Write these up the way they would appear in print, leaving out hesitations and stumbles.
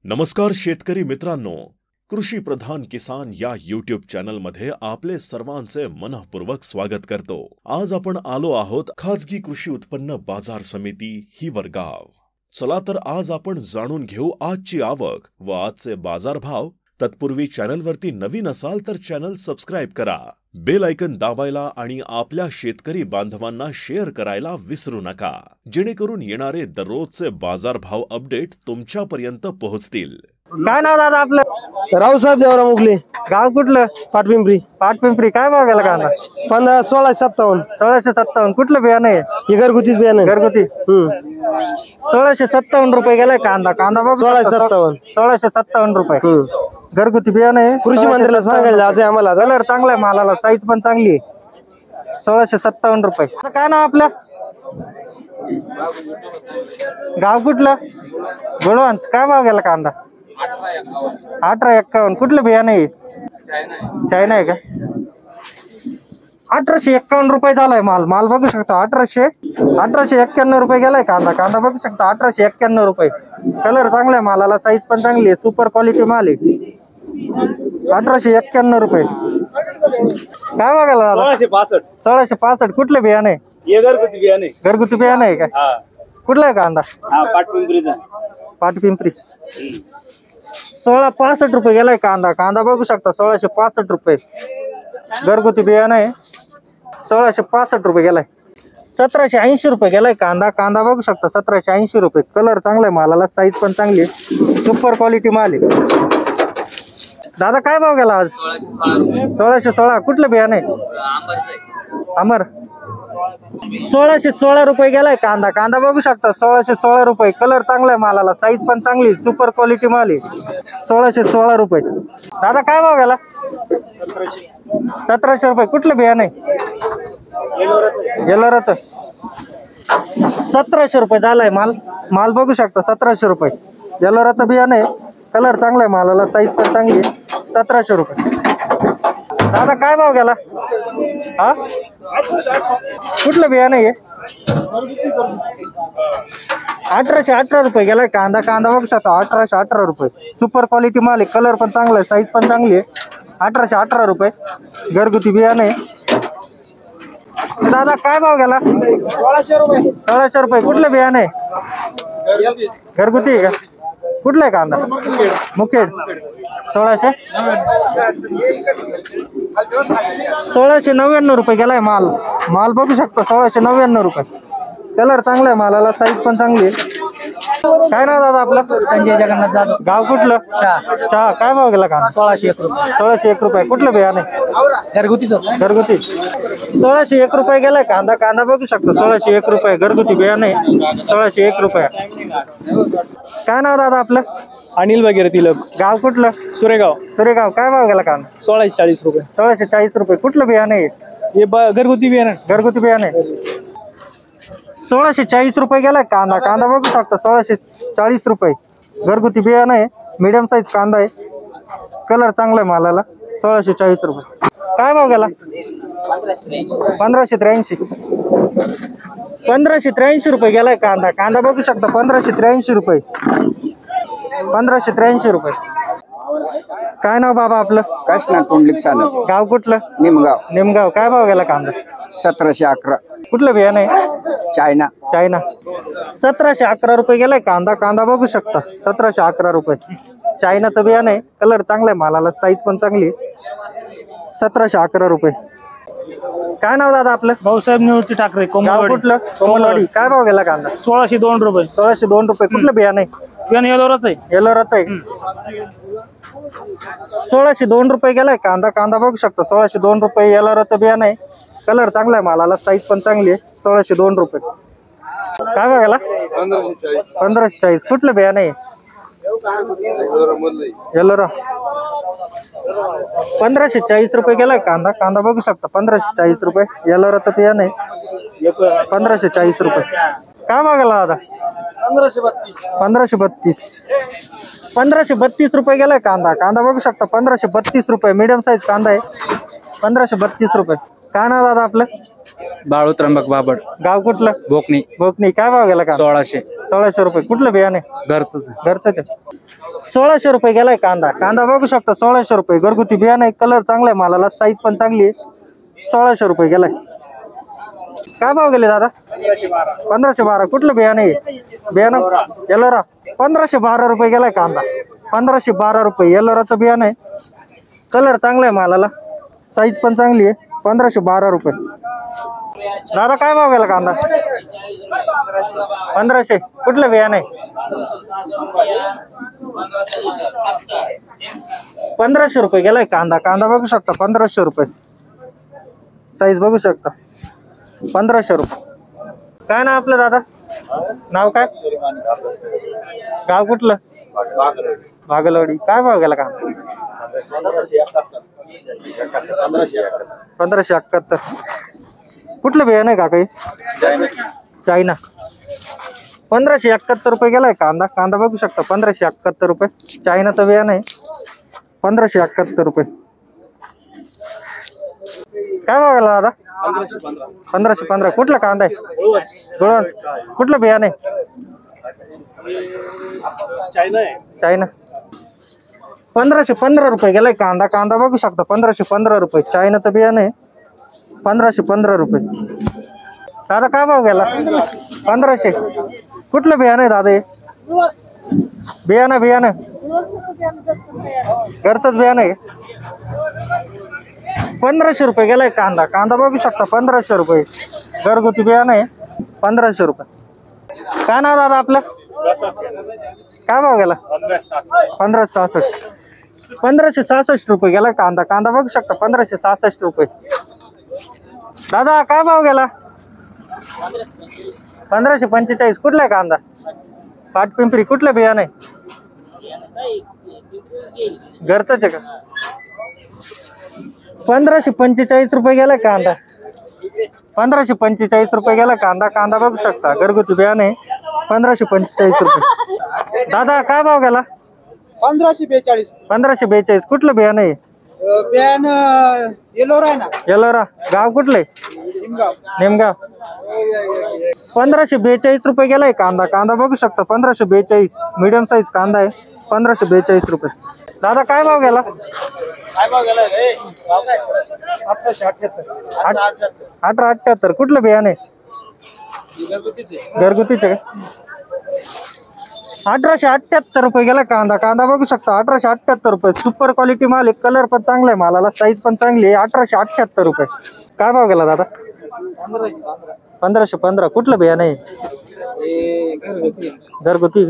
नमस्कार शेतकरी मित्रांनो, कृषी प्रधान किसान या यूट्यूब चॅनल मध्ये आपले सर्वांचे मनःपूर्वक स्वागत करतो। आज आपण आलो आहोत खाजगी कृषी उत्पन्न बाजार समिती हिवरगाव। चला तर आज आपण जाणून घेऊ आजची आवक व आजचे बाजारभाव। तत्पूर्वी चॅनलवरती नवीन असाल तर चॅनल सबस्क्राइब करा, बेल आयकन दाबायला आणि आपल्या शेतकरी बांधवांना शेअर करायला विसरू नका, जेणेकरून येणारे दररोजचे बाजारभाव अपडेट तुमच्यापर्यंत पोहोचतील। काय नाव दादा आपलं? रावसाहेब देवराव मुगले, गाव कुठलं? पाटपिंपरी। पाटपिंपरी। काय भाव गेला कांदा? 1657। 1657। कुठलं बियाणं आहे? हे घरगुतीच बियाणं आहे। घरगुती। 1657 रुपये गेलाय कांदा। कांदा बघ 1657। 1657 रुपये घरगुती बियाणं आहे। कृषी मंत्र्याला सांगायला जायचंय आम्हाला। कलर चांगला आहे, मालाला साईज पण चांगली आहे। 1657 रुपये। काय नाव आपलं? गाव कुठलं? गुळवंच। काय भाव गेला कांदा? 1851। कुठलं बियाणं आहे? चायना आहे का? 1851 रुपये झालाय माल। माल बघू शकता 1891 रुपये गेलाय कांदा। कांदा बघू शकता 1891 रुपये। कलर चांगला आहे, मालाला साईज पण चांगली आहे, सुपर क्वालिटी माल आहे। 1891 रुपये। काय बघायला दादा? 1665। 1665। कुठलं बियाणं आहे? हे घरगुती बियाणे। घरगुती बियाणं आहे का? कुठला आहे कांदा? पाटपिंपरीचा। पाटपिंपरी। 1665 रुपये गेलाय कांदा। कांदा बघू शकता 1665 रुपये घरगुती बियाणं आहे। 1665 रुपये गेलाय। 1780 रुपये गेलाय कांदा। कांदा बघू शकता 1780 रुपये। कलर चांगला आहे, मालाला साईज पण चांगली आहे, सुपर क्वालिटी माल आहे। दादा काय भाव गेला आज? 1616। कुठलं बियाणं आहे? अमर। 1616 रुपये गेलाय कांदा। कांदा बघू शकता 1616 रुपये। कलर चांगला आहे, मालाला साईज पण चांगली, सुपर क्वालिटी माल आहे। 1616 रुपये। दादा काय भाव गेला? 1700 रुपये। कुठलं बियाणं आहे? येलोराचं। 1700 रुपये झालाय माल। माल बघू शकता 1700 रुपये। येलोराचं बियाणं आहे, कलर चांगला आहे, मालाला साईज पण चांगली आहे। 1700 रुपये। दादा काय भाव गेला? हा, कुठलं बियाणं आहे? 1818 रुपये गेलाय कांदा। कांदा बघू शकता 1818 रुपये। सुपर क्वालिटी माल आहे, कलर पण चांगला आहे, साईज पण चांगली आहे। 1818 रुपये घरगुती बियाणं आहे। दादा काय भाव गेला? 1600 रुपये। 1600 रुपये। कुठलं बियाणं आहे? घरगुती आहे का? कुठला आहे कांदा? मुखेड। 1699 रुपये गेलाय माल। माल बघू शकता 1699 रुपये। कलर चांगला आहे, मालाला साईज पण चांगली आहे। काय नाव दादा आपलं? संजय जगन्नाथ जाधव। गाव कुठलं? शहा। काय भाव गेला कांदा? 1601 रुपये। 1601 रुपये। कुठलं बियाणं आहे? घरगुतीच। घरगुती। 1601 रुपये गेलाय कांदा। कांदा बघू शकता 1601 रुपये घरगुती बियाणं आहे। 1601 रुपये। काय नाव दादा आपलं? अनिल वगैरे तिलक। गाव कुठलं? सुरेगाव। सुरेगाव। काय भाव गेला कांदा? 1640 रुपये। 1640 रुपये। कुठलं बियाणं आहे? हे घरगुती बियाणे। घरगुती बियाणं आहे। 1640 रुपये गेलाय कांदा। कांदा बघू शकता 1640 रुपये घरगुती बियाणं आहे, मीडियम साईज कांदा आहे, कलर चांगला आहे मालाला। 1640 रुपये। काय भाव गेला? 1583। 1583 रुपये गेलाय कांदा। कांदा बघू शकता 1583 रुपये। 1583 रुपये। काय नाव बाबा आपलं? काशनाथ पुंडलिक सानप। गाव कुठलं? निमगाव। निमगाव। काय भाव गेला कांदा? 1711। कुठलं बियाणं आहे? चायना। चायना। 1711 रुपये गेलाय कांदा। कांदा बघू शकता 1711 रुपये। चायनाचं बियाणं आहे, कलर चांगला आहे, मालाला साईज पण चांगली। 1711 रुपये। काय नाव दादा आपलं? भाऊसाहेब निवृत्ती ठाकरे। गाव कुठलं? कोमलवाडी। काय भाव गेला कांदा? 1602 रुपये। 1602 रुपये। कुठलं बियाणं आहे? बियाणे येलोराच आहे। येलोराचं आहे। 1602 रुपये गेलाय कांदा। कांदा बघू शकता 1602 रुपये येलोराचं बियाणं आहे, कलर चांगला आहे, मालाला साईज पण चांगली आहे। 1602 रुपये। काय भाव गेला? 1540। कुठलं बियाणं आहे? येलोरा। 1540 रुपये गेलाय कांदा। कांदा बघू शकता 1540 रुपये येलोराचं बियाणं आहे, 1540 रुपये। काय भाव गेला दादा? 1532। 1532 रुपये गेलाय कांदा। कांदा बघू शकता 1532 रुपये मीडियम साईज कांदा आहे, 1532 रुपये। काय नाव दादा आपलं? बाळू त्र्यंबक बाबड गाव कुठलं? बोकणी बोकणी. काय भाव गेला कांदा? 1600 1600 रुपये. कुठलं बियाणे? घरच घरचंच आहे. 1600 रुपये गेलाय कांदा. कांदा बघू शकता 1600 रुपये. घरगुती बियाणे, कलर चांगला आहे मालाला, साईज पण चांगली आहे. 1600 रुपये गेलाय. काय भाव गेले दादा? 1512. कुठलं बियाणे? बियाणं येलोरा. 1512 रुपये गेलाय कांदा. 1512 रुपये येलोराचं बियाणं आहे. कलर चांगला आहे मालाला, साईज पण चांगली आहे. 1512 रुपये. दादा काय भाव गेला कांदा? 1500. कुठलं बियाणं आहे? 1500 रुपये गेलाय कांदा. कांदा बघू शकता 1500 रुपये. साईज बघू शकता. 1500 रुपये. काय ना आपलं दादा? नाव काय? गाव कुठलं? भागलवाडी. काय भाव गेला कांदा? 1571. कुठलं बियाणं आहे का काही? चायना. 1571 रुपये गेलाय कांदा. कांदा बघू शकता 1571 रुपये. चायनाचं बियाणं आहे. 1571 रुपये. काय भाव गेला दादा? 1515. कुठला कांदा आहे? गुळवंच. कुठलं बियाणं आहे? चायना. 1515 रुपये गेलाय कांदा. कांदा बघू शकता 1515 रुपये. चायनाचं बियाणं आहे. 1515 रुपये. दादा काय भाव गेला? 1500. कुठलं बियाणं आहे दादा हे? बियाणं घरचंच बियाणं आहे. 1500 रुपये गेलाय कांदा. कांदा बघू शकता 1500 रुपये. घरगुती बियाणं आहे. 1500 रुपये. काय नाव दादा आपलं? काय भाव गेला? 1566. 1566 रुपये गेला कांदा. कांदा बघू शकता 1566 रुपये. दादा काय भाव गेला? 1545. कुठला आहे कांदा? पाटपिंपरी. कुठलं बियाणं आहे? घरचंच आहे का? 1545 रुपये गेला कांदा. 1545 रुपये गेला कांदा. कांदा बघू शकता घरगुती बियाणं आहे. 1545 रुपये. दादा काय भाव गेला? 1542 1542. कुठलं बियाणं आहे? बियाणं येलोरा आहे ना. येलोरा. गाव कुठले? नेमगाव. 1542 रुपये गेलाय कांदा. कांदा बघू शकता 1542. मीडियम साईज कांदा आहे. 1542 रुपये. दादा काय भाव गेला? 1878. कुठलं बियाणं आहे? घरगुतीचे का? 1878 रुपये गेला कांदा. कांदा बघू शकता 1878 रुपये. सुपर क्वालिटी माल आहे. कलर पण चांगला आहे मालाला, साईज पण चांगली आहे. 1878 रुपये. काय भाव गेला दादा? 1515. कुठलं बियाणं आहे? घरगुती.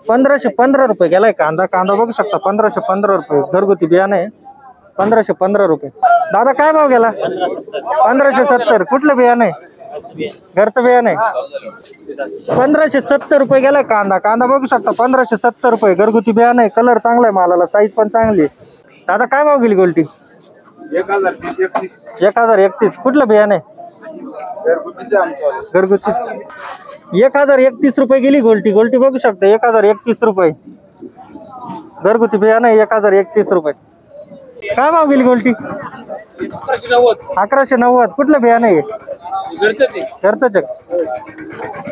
1515 रुपये गेलाय कांदा. कांदा बघू शकता 1515 रुपये. घरगुती बियाणं आहे. 1515 रुपये. दादा काय भाव गेला? 1570. कुठलं बियाणं आहे? घरचं बियाणं आहे. 1570 रुपये गेलाय कांदा. कांदा बघू शकता 1570 रुपये. घरगुती बियाणं आहे. कलर चांगला आहे मालाला, साईज पण चांगली आहे. दादा काय भाव गेली गोल्टी? 1031. कुठलं बियाणं आहे? घरगुती. 1031 रुपये गेली गोल्टी. गोल्टी बघू शकता 1031 रुपये. घरगुती बियाणं आहे. 1031 रुपये. काय भाव गेली गोल्टी? 1190. कुठलं बियाणं आहे? घरचंच.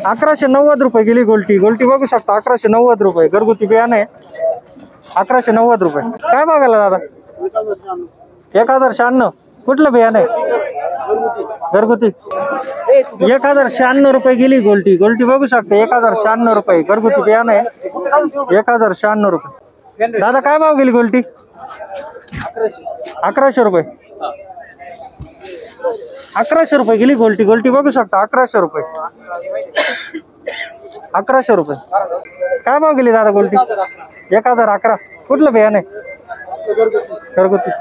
1190 रुपये गेली गोल्टी. गोल्टी बघू शकता 1190 रुपये. घरगुती बियाणं आहे. 1190 रुपये. काय भाव गेला दादा? 1096. कुठलं बियाणं आहे? घरगुती. 1096 रुपये गेली गोल्टी. गोल्टी बघू शकता 1096 रुपये. घरगुती बियाणं आहे. 1096 रुपये. दादा काय भाव गेली गोल्टी? 1100 रुपये. 1100 रुपये गेली गोल्टी. गोल्टी बघू शकता 1100 रुपये. 1100 रुपये. काय भाव गेली दादा गोल्टी? 1011. कुठलं बियाणं आहे? घरगुती.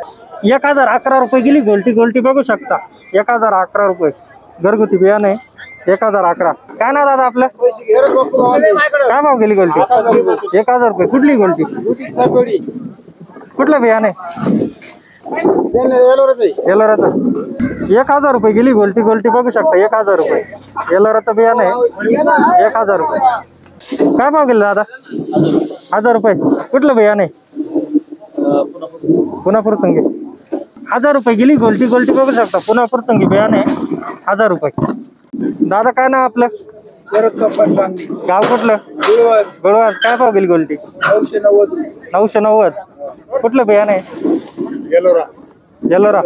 1011 रुपये गेली गोल्टी. गोल्टी बघू शकता 1011 रुपये. घरगुती बियाणं आहे. 1011. काय ना दादा आपलं? काय भाव गेली गोल्टी? 1000 रुपये. कुठली गोल्टी? कुठलं बियाणं आहे? येलोराचं. 1000 रुपये गेली गोल्टी. गोल्टी बघू शकता 1000 रुपये. येलोराचं बियाणं आहे. 1000 रुपये. काय भाव गेले दादा? 1000 रुपये. कुठलं बियाणं आहे? पुनापूर संगीत. 1000 रुपये गेली गोल्टी. गोल्टी बघू शकता पुन्हा प्रसंगी बियाणे 1000 रुपये. दादा काय ना आपलं गाव कुठलं? गुळवाद. काय भाव गेली गोल्टी? 990. कुठलं बियाणे? येलोरा.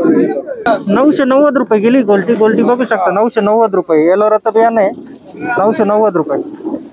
990 रुपये गेली गोल्टी. गोल्टी बघू शकता 990 रुपये. येलोराचं बियाणे 990 रुपये.